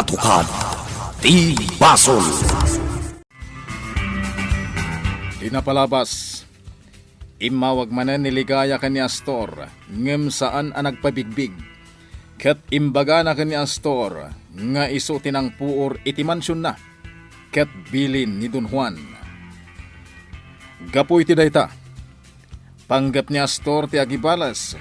Katukan, Tibasol. Tinapalabas, imawag manan niligaya ka ni Astor, ngem saan ang nagpabigbig. Kat imbaga na ka ni Astor, nga iso tinang puor iti mansyon na, kat bilin ni Don Juan. Gapoy ti dayta, panggap ni Astor ti agibalas,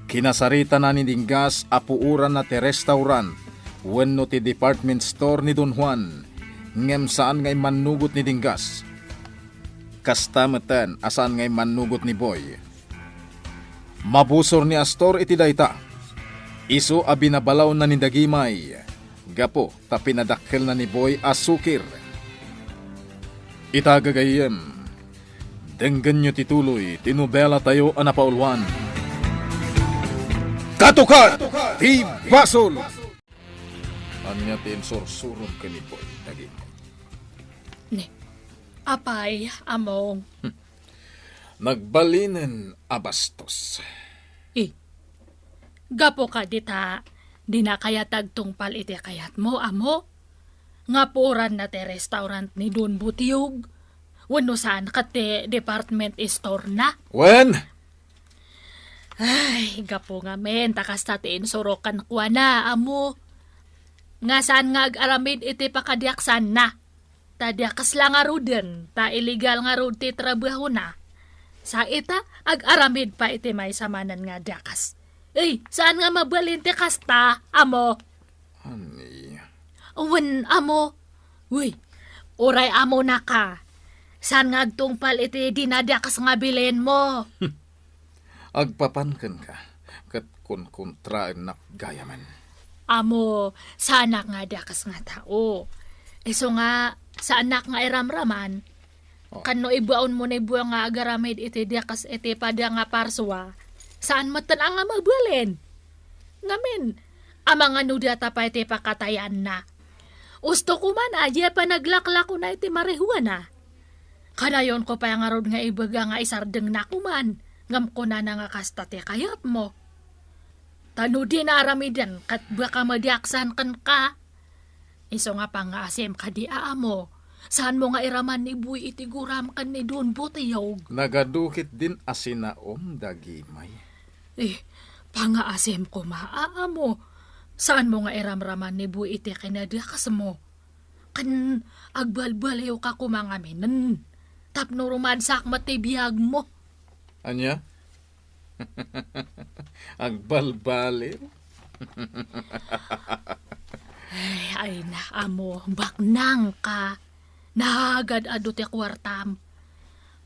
kinasarita na ni Dinggas apuuran na ti restaurant, wenno ti department store ni Don Juan, ngem saan ngay manugot ni Dinggas. Kastamatan asan ngay manugot ni Boy. Mabusor ni Astor iti dayta. Isu a binabalaw na ni Dagimay. Gapo ta pinadakkel na ni Boy asukir. Itagagayem. Denggan nyo tituloy, tinubela tayo anapaulwan. Katukan! Tibasol! Anya tin sursurong ka ni Boy, Dagimay. Ne, apay, among. Nagbalinen abastos. Gapo ka dita, di na kaya tagtungpal iti kayat mo, amo. Nga puran na te restaurant ni Don Butiyog. Wano saan ka te department store na? Wen! Ay, gapo nga men, takas tatiin sorokan kwa na, amo. Nga saan nga ag-aramid iti pakadiaksan na. Tadiakas lang nga ruden, ta illegal nga rud ti trabaho na. Sa ita, ag-aramid pa iti may samanan nga dakas. Saan nga mabalin ti kasta, amo? Ani... Wen, amo. Uy, oray amo na ka. Saan nga agtungpal iti dinadakas nga bilin mo? Agpapankan ka, kat kontraan na gayaman. Amo, sa anak nga dakas nga tao. Iso nga, sa anak nga iramraman, kano ibuaon mo na ibuang nga agaramid iti dakas iti pada nga parswa, saan matan ang nga magbalin? Ngamin, amang ano data pa iti pakatayan na. Usto ko man, adya pa naglaklako na iti marihuana na. Kanayon ko pa nga rod nga ibaga nga isardeng na kuman, ngam ko na nga kasta ti kayat mo. Tano din aramidan, kat baka madiaksan kan ka. Iso nga pa nga asim ka di aamo. Saan mo nga iraman ni Buy iti guram kan ni Don Butiyog? Nagadukit din asinaom Dagimay. Pangaasim ko maaamo. Saan mo nga iramraman ni Buy iti kinadakas mo? Kan agbalbaliw ka kumangaminan. Tapno rumadsak matibiyag mo. Anya? Agbalbaliw? Ay na, amo, baknang ka. Nahagad ado ti kwartam.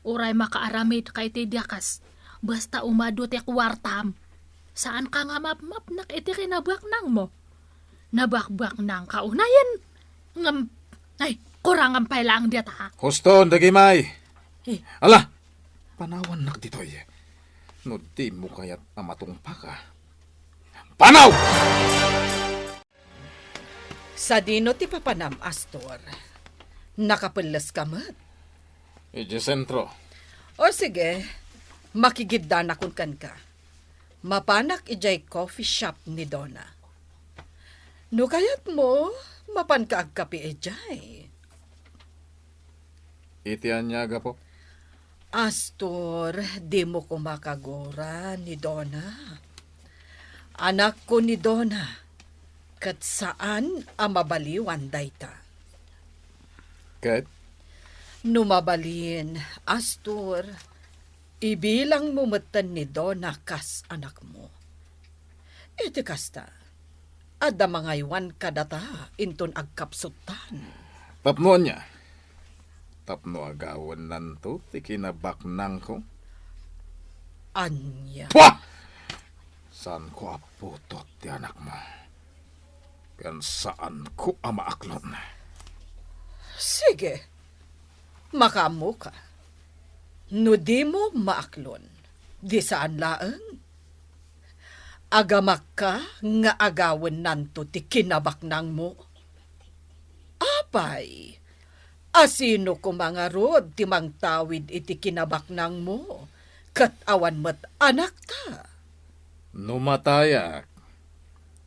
Uray makaaramid kay ti dakas. Basta umado ti kwartam. Saan ka nga mapnak iti kinabaknang mo? Nabakbaknang ka unayan. Kurang ang pailang diya ta. Huston, Dagimay! Ala! Panawan nak ditoy. No di mo kaya't amatungpa ka. Panaw! Sa dino ti papanam, Astor. Nakapulas ka mat. Ije sentro. O sige, makigiddan akong kan ka. Mapanak ijay coffee shop ni Donna. No kayat mo, mapan ka agkapi ijay. Itian niya po. Astor, di mo ko makagora ni Donna. Anak ko ni Donna, kat saan ang mabaliwan dayta? Kat? Numabalin, Astor, ibilang mo matan ni Donna kas anak mo. Iti kasta, ada mga iwan kadata inton agkapsutan. Tapno niya. Tapno agawan nanto, ti kinabaknang ko. Anya. Pwa! Saan ko aputot ti anak mo? Kan saan ko amaaklon? Sige, makamu ka. No di mo maaklon, di saan laeng. Agamak ka nga agawan nanto ti kinabaknang mo. Apay, asino ko mga rod ti mangtawid iti kinabaknang mo, kat awan mo't anak ta. Numatayak,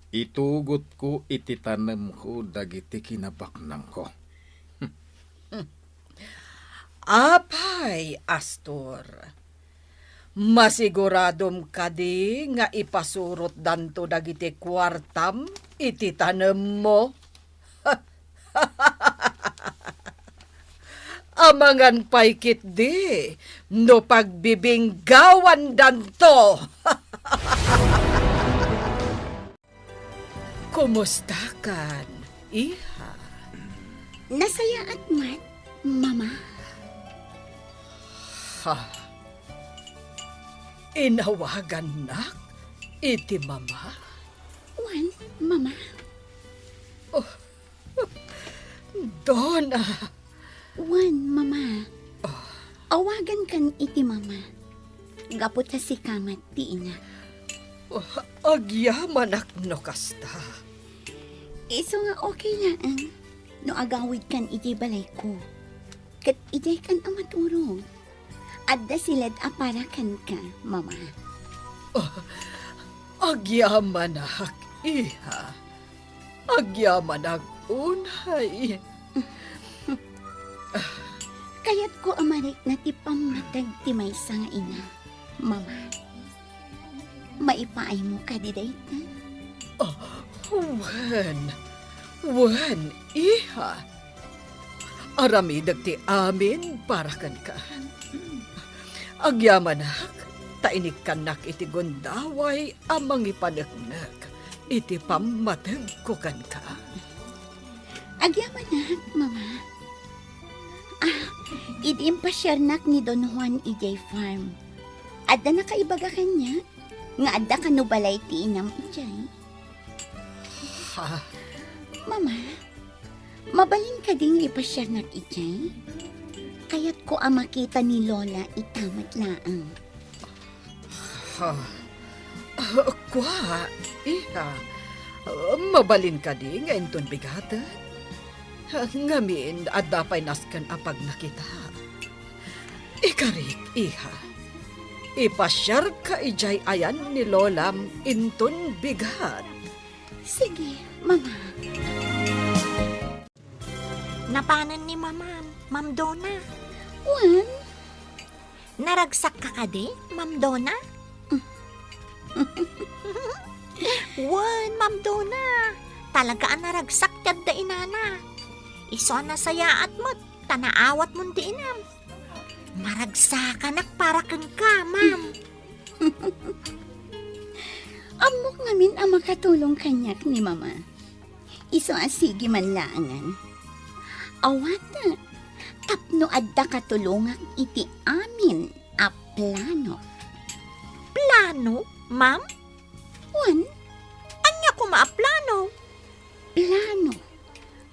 Itugot ko ititanam ko dagiti kinabaknang ko. Apay, Astor. Masiguradom kadi nga ipasurot danto dagiti kwartam iti tanem mo. Amangan paikit di, no pagbibinggawan danto. Kumusta kan, iha? Nasaya at mat, mama. Ha? Inawagan nak, iti mama? Wan, mama. Donna. Wan, mama. Awagan kan iti mama. Gapot sa sikamat ti ina. Agyaman ak no kasta. Iso nga okay lang. No agawid kan iti balay ko. Kat iti kan amaturong. Adda silad aparakan ka, mama. Agyaman ak, iha. Agyaman ak unay. Kayat ko amarik na ti pamatag ti may nga ina, mama. Maipaay mo ka di day ka? Wan, iha. Aramidag ti amin para kan ka. Agyaman ak, tainik kanak iti gundaway amang ipanagnak. Iti pamatag ko kan ka. Agyaman na, mama. Iti impasyarnak ni Don Juan EJ Farm. Adda na kaibaga kanya. Nga adda ka no balay ti inam ijay. Ha? Mama, mabalin ka ding ipasyarnak ijay. Kaya't ko makita ni Lola itamat laang. Ha? Kwa, iha. Mabalin ka di nga inton bigatan. Ngamin at dapay naskan apag nakita. Ikarik, iha. Ipasyar ka ijay ayan ni Lolam inton bigat. Sige, mama. Napanan ni Mama, Ma'am Donna. Juan, Naragsak ka kadi, Ma'am Donna? Wan, Ma'am Donna. Talaga ang naragsak kadda inana. Iso na sayaat mo, tanaawat mo di inam. Maragsakan para kan ka, ma'am. amok ngamin ang makatulong kanyak ni mama. Iso asigi man laangan. Awata, tapno adda katulungak iti amin a plano. Plano, ma'am? Juan, Anya ko maaplano? plano.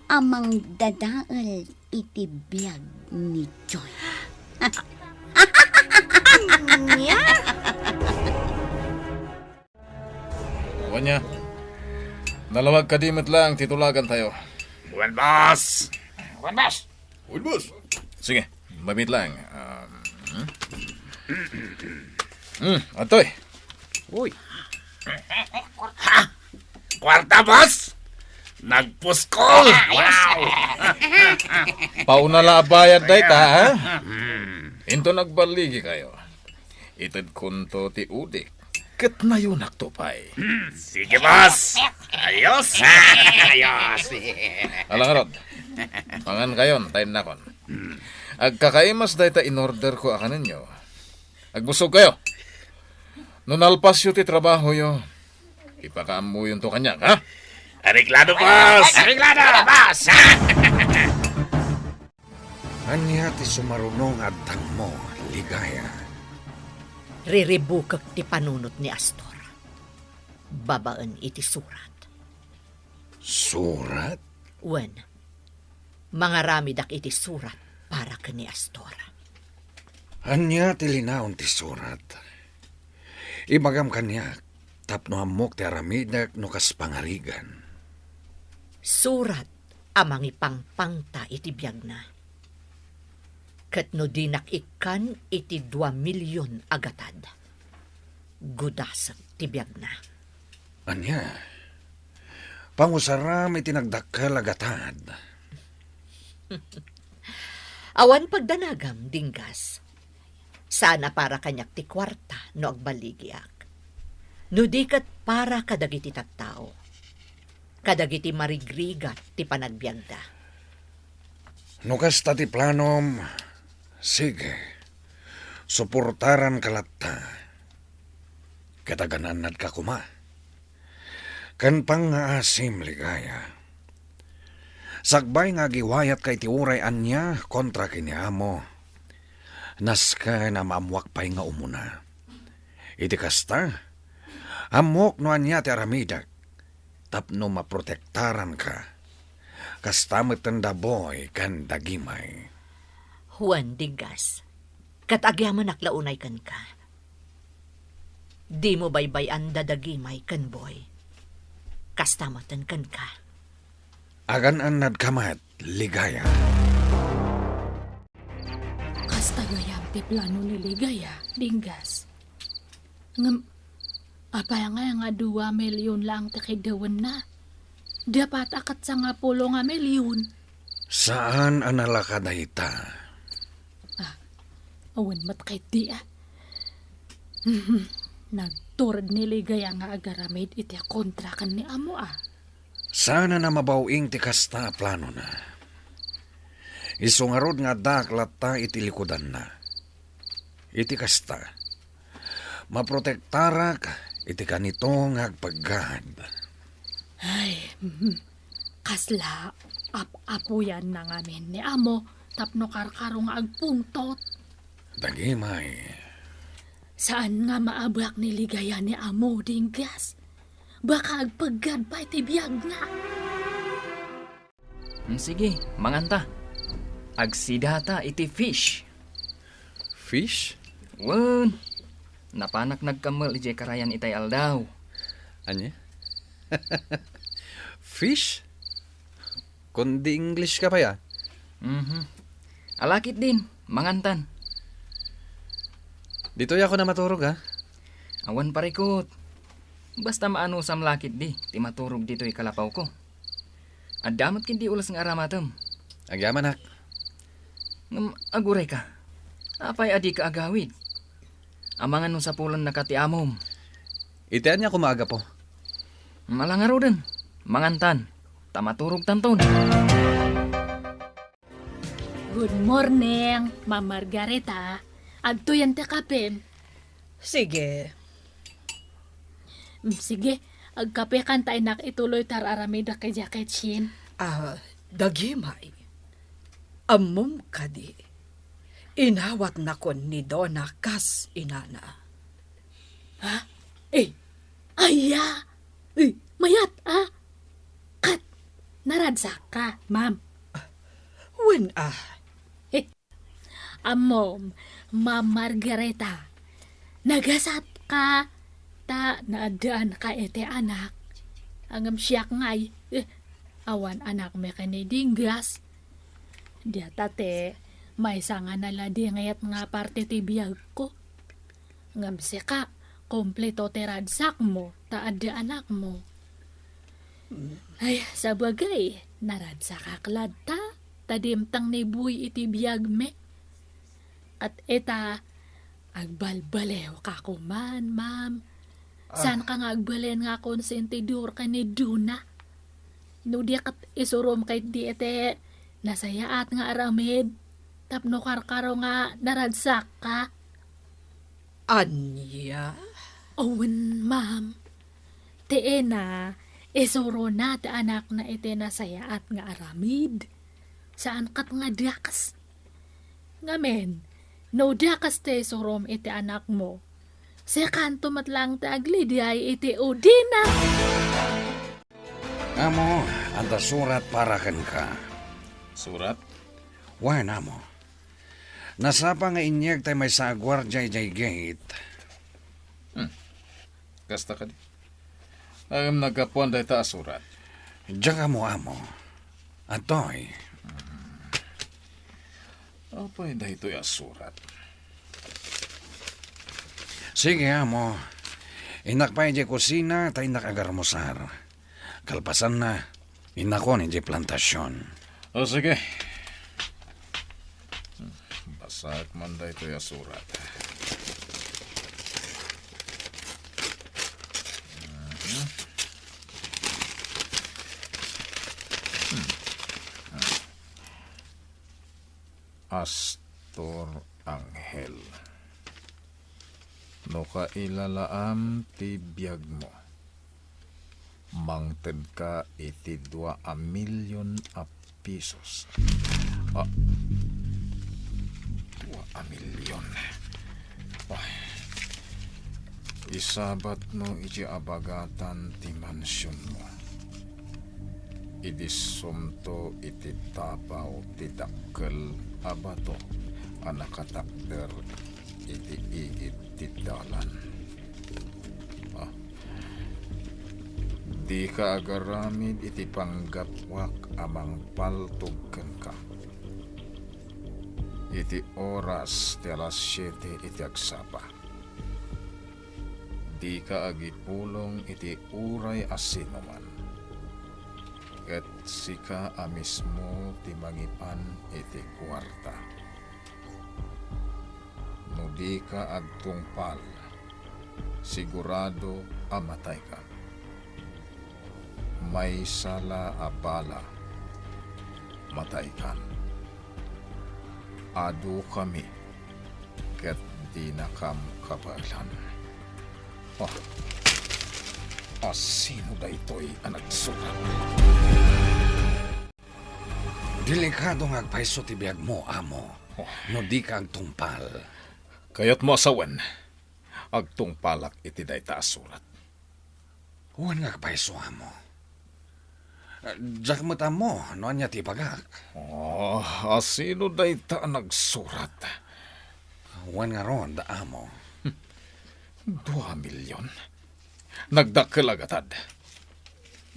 Amang dadaal iti biyag ni Joy. Anya? Wanya, nalawag kadimit lang, titulagan tayo. Buwan, boss! Buwan, boss! Uy, boss! Sige, mabit lang. Atoy. Uy! Kwarta, boss! Nagpuskol! Wow! Pauna la bayad day ta, ha? Into nagbaligi kayo. Itad kunto ti udik. Kat na yun naktupay. Sige, boss! Ayos! Ayos! Alang rod. Mangan kayon, time na kon. Agkakaimas day ta in-order ko akanan nyo. Agbusog kayo. Nunalpas yu ti trabaho yo. Ipakaam yun to kanya, ha? Ariklado, boss! Ariklado, boss! Anya ti sumarunong at mo, ligaya. Riribukak ti panunot ni Astor. Babaan iti surat. Surat? Wen, mga ramidak iti surat para ka ni Astor. Anya ti linaon ti surat. Ibagam kanya, tapno amok ti aramidak no kas pangarigan. Surat amang ipangpangta iti biyag na. Kat no dinak ikan iti 2 milyon agatad. Gudasak ti biyag na. Anya, Pangusaram itinagdakkel agatad. Awan pagdanagam, dinggas. Sana para kanyak ti kwarta no agbaligyak. No di kat para kadagiti tattao. Kadagiti marigrigat ti panagbiagda. Nukas ta ti planom, sige, suportaran kalatta. Katagananad ka kuma. Kan pang nga asim ligaya. Sagbay nga giwayat kay ti uray anya kontra kiniamo. Naska na maamwak pa'y nga umuna. Iti kasta, amok no anya ti aramidak. Tapno maprotektaran ka. Kasta matandaboy kan dagimay. Juan Dinggas, katagyaman naklaunay kan ka. Di mo baybayan dadagimay kan boy. Kastamatan kan ka. Agan anad kamat, ligaya. Kasta gayam ti plano ni Ligaya, Dinggas. Apay nga 2 milyon lang ti kidawan na. Dapat akat sa nga 10 milyon. Saan analakad ita? Awan matkait di Nagturad ni Ligaya nga agaramid iti kontra kan ni amo Sana na mabawing ti kasta plano na. Isungarod nga daklat ta iti likodan na. Iti kasta. Maprotektarak iti kanito nga agpaggad. Ay, kasla apuyan na ngamin ni amo tapno karkaro nga agpungtot. Dagimay. Saan nga maabak ni Ligaya ni amo, Dinggas? Baka agpaggad pa iti biyag nga. Sige, manganta. Agsidata iti fish. Fish? Wan, napanak nagkamal iti karayan itay aldaw. Anya? Fish? Kundi English ka pa ya? Alakit din, mangantan. Dito ya ako na maturog ha? Awan parikot. Basta maano sam lakit di, ti maturog dito ikalapaw ko. Adamat kindi ulas ng aramatam. Agyaman hak. Aguray ka. Apay adi ka agawid. Amangan no sa pulan na katiamom. Itian niya kumaga po. Malangaro din. Mangantan. Tamaturog tanton. Good morning, Ma'am Margareta. Adto yan ti kapem. Sige. Sige, agkape kan tayo nak ituloy tar aramida kay jacket shin. Dagimay. Amom kadi. Inawat na kon ni Donna kas inana. Aya! Mayat, Kat, naradsak ka, ma'am. When Amom, Ma'am Margareta. Nagasat ka. Ta naadaan ka ete anak. Angam siyak ngay. Awan anak me kani Dinggas. Dia tate, may sanga naladi ngayat nga parte ti biyag ko. Ngam ka, kompleto teradsak mo, taada anak mo. Ay, sabagay, naradsak aklad ta, tadimtang ni buy iti biyag me. At eta, agbalbalew ka kuman, ma'am. Saan ka nga agbalen nga konsentidor ka ni Duna? No di kat isurom kay di ete, nasayaat nga aramid. Tapno karkaro nga naradsak ka. Anya? Owen, ma'am. Tee na, isuro na ta anak na ite nasayaat nga aramid. Saan kat nga dakas? Ngamen, no dakas te surom ite anak mo. Sa kanto matlang tagli di ay iti udina. Amo, anta surat para kan ka. Surat? Wan amo. Nasapa nga inyag tayo may sa gwardiya jay gate. Kasta ka di. Ang nagapuan dahi ta surat. Diyan ka mo amo. Atoy. Apay dahi ito surat. Sige amo. Inak pa jay kusina tayo nakagarmosar. Kalpasan na, inako ni di plantasyon. O sige. Basak man da ito yung surat. Astor Angel. No kailalaam ti biyag mo. Mangted ka iti 2 milyon a pisos. 2 milyon. Ay. Isabat no iti abagatan ti mansyon mo. Idisumto iti tapaw ti dakkel abato anakatakder iti igit ti dalan. Di ka agaramid iti panggapwak amang paltugken ka. Iti oras ti alas 7 iti agsapa. Di ka agipulong iti uray asino man. Ket sika amismo ti mangipan iti kwarta. No di ka agtungpal, sigurado amatay ka. May sala abala, matay kan. Adu kami, ket di na kam kabalan. Sino da ito'y anagsulat? Delikado nga agpaiso ti biyag mo, amo. No di ka agtungpal. Kayat mo asawan, agtungpalak iti dayta asurat. Huwag nga agpaiso, amo. Diyak mata mo, no anya ti pagak. Sino dayta nagsurat? Huwag nga ron, da amo. 2 milyon? Nagdakkel agatad.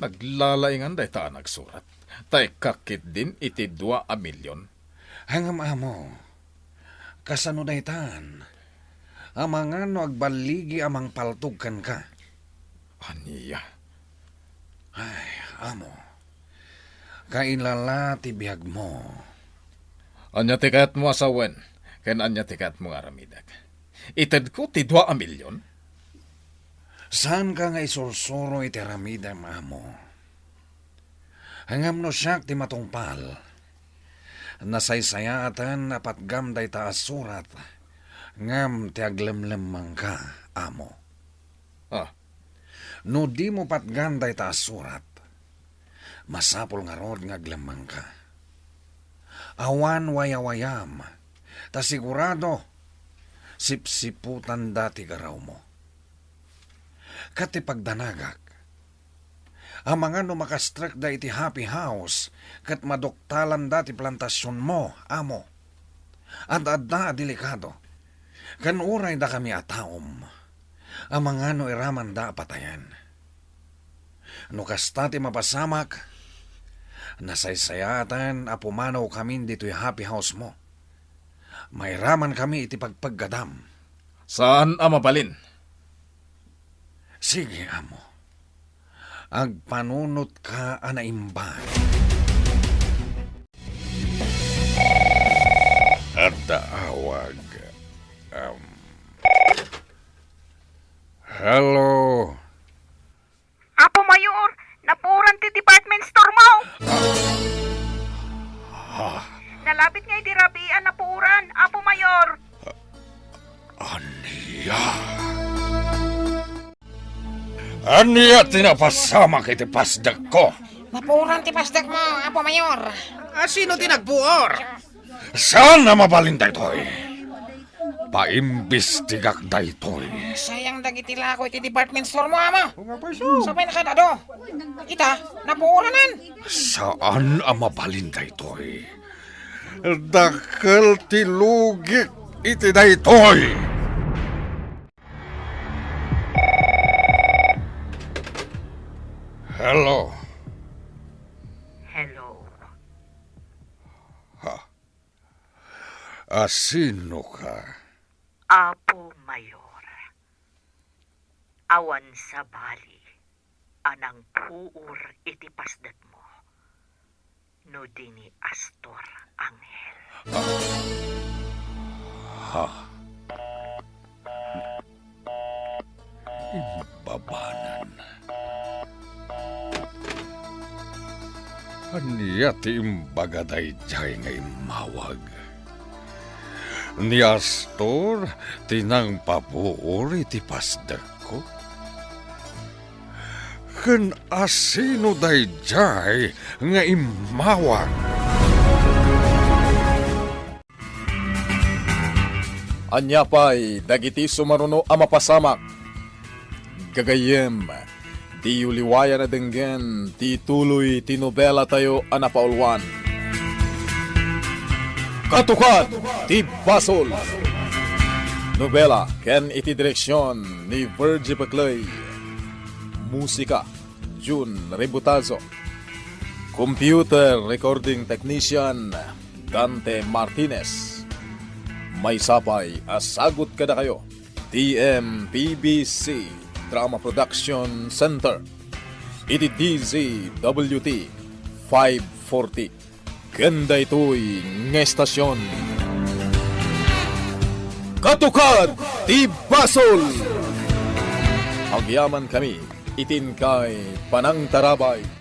Naglalaingan dayta nagsurat. Tay kakit din iti 2 milyon. Hangam amo, kasano daytan? Amangan no agbaligi amang paltugkan ka. Aniya? Ay, amo, kailala ti biyag mo. Anya tikat mo asawen, ken anya tikat mo aramidag. Ited ko ti 2 milyon? Saan ka nga isursuro iti ramida, amo? Hangam no siyak ti matungpal. Nasaysayatan na patgam day taas surat. Ngam ti aglemlem ka, amo. No di mo patgam day taas surat. Masapol nga rod nga aglemang ka. Awan wayawayam. Ta sigurado, sipsiputan dati garaw mo. Kati pagdanagak, ang mga no makastrak da iti happy house, kat madoktalan dati plantasyon mo, amo. At adda delikado, kan uray da kami ataom, ang mga no iraman da patayan. No kasta ti mapasamak, nasaysayatan apumanaw kami dito'y happy house mo. Mairaman kami iti pagpaggadam. Saan amabalin? Sige, amo. Agpanunot ka anaimbay. At daawag. Hello. Apo Mayor, napuran ti department store mo. Nalapit nga idirabian napuran, Apo Mayor. Aniya tinapasama kiti pasdag ko. Napuran ti pasdag mo, Apo Mayor. Sino tinagbuor? Saan na mabalin daytoy? Paimbistigak daytoy. Sayang dagiti lako iti department store mo, Ama. Sabay nakadado. Ita, napuranan. Saan ang mabalin daytoy? Dakal ti lugik iti daytoy. Hello. Hello. Sino ka? Apo Mayor. Awan sa bali. anang puur iti pasdat mo. No dini Astor Angel. Imbabanan. Aniya ti imbaga dayjay nga imawag. Ni Astor, tinang pabuor iti pasdak ko. Ken asino dayjay nga imawag. Anya pa'y dagiti sumaruno a mapasamak. Gagayem, di uliwaya na denggen, ti tuloy ti nobela tayo a napaulwan. Katukat, ti Basol. Nobela, ken iti direksyon ni Virgie Baclay. Musika, June Rebutazo. Computer Recording Technician, Dante Martinez. May sapay, asagot kada kayo. TMPBC Drama Production Center. Iti DZWT 540. Ganda ito'y ngestasyon. Katukad ti Basol! Agyaman kami, itin kay Panang Tarabay.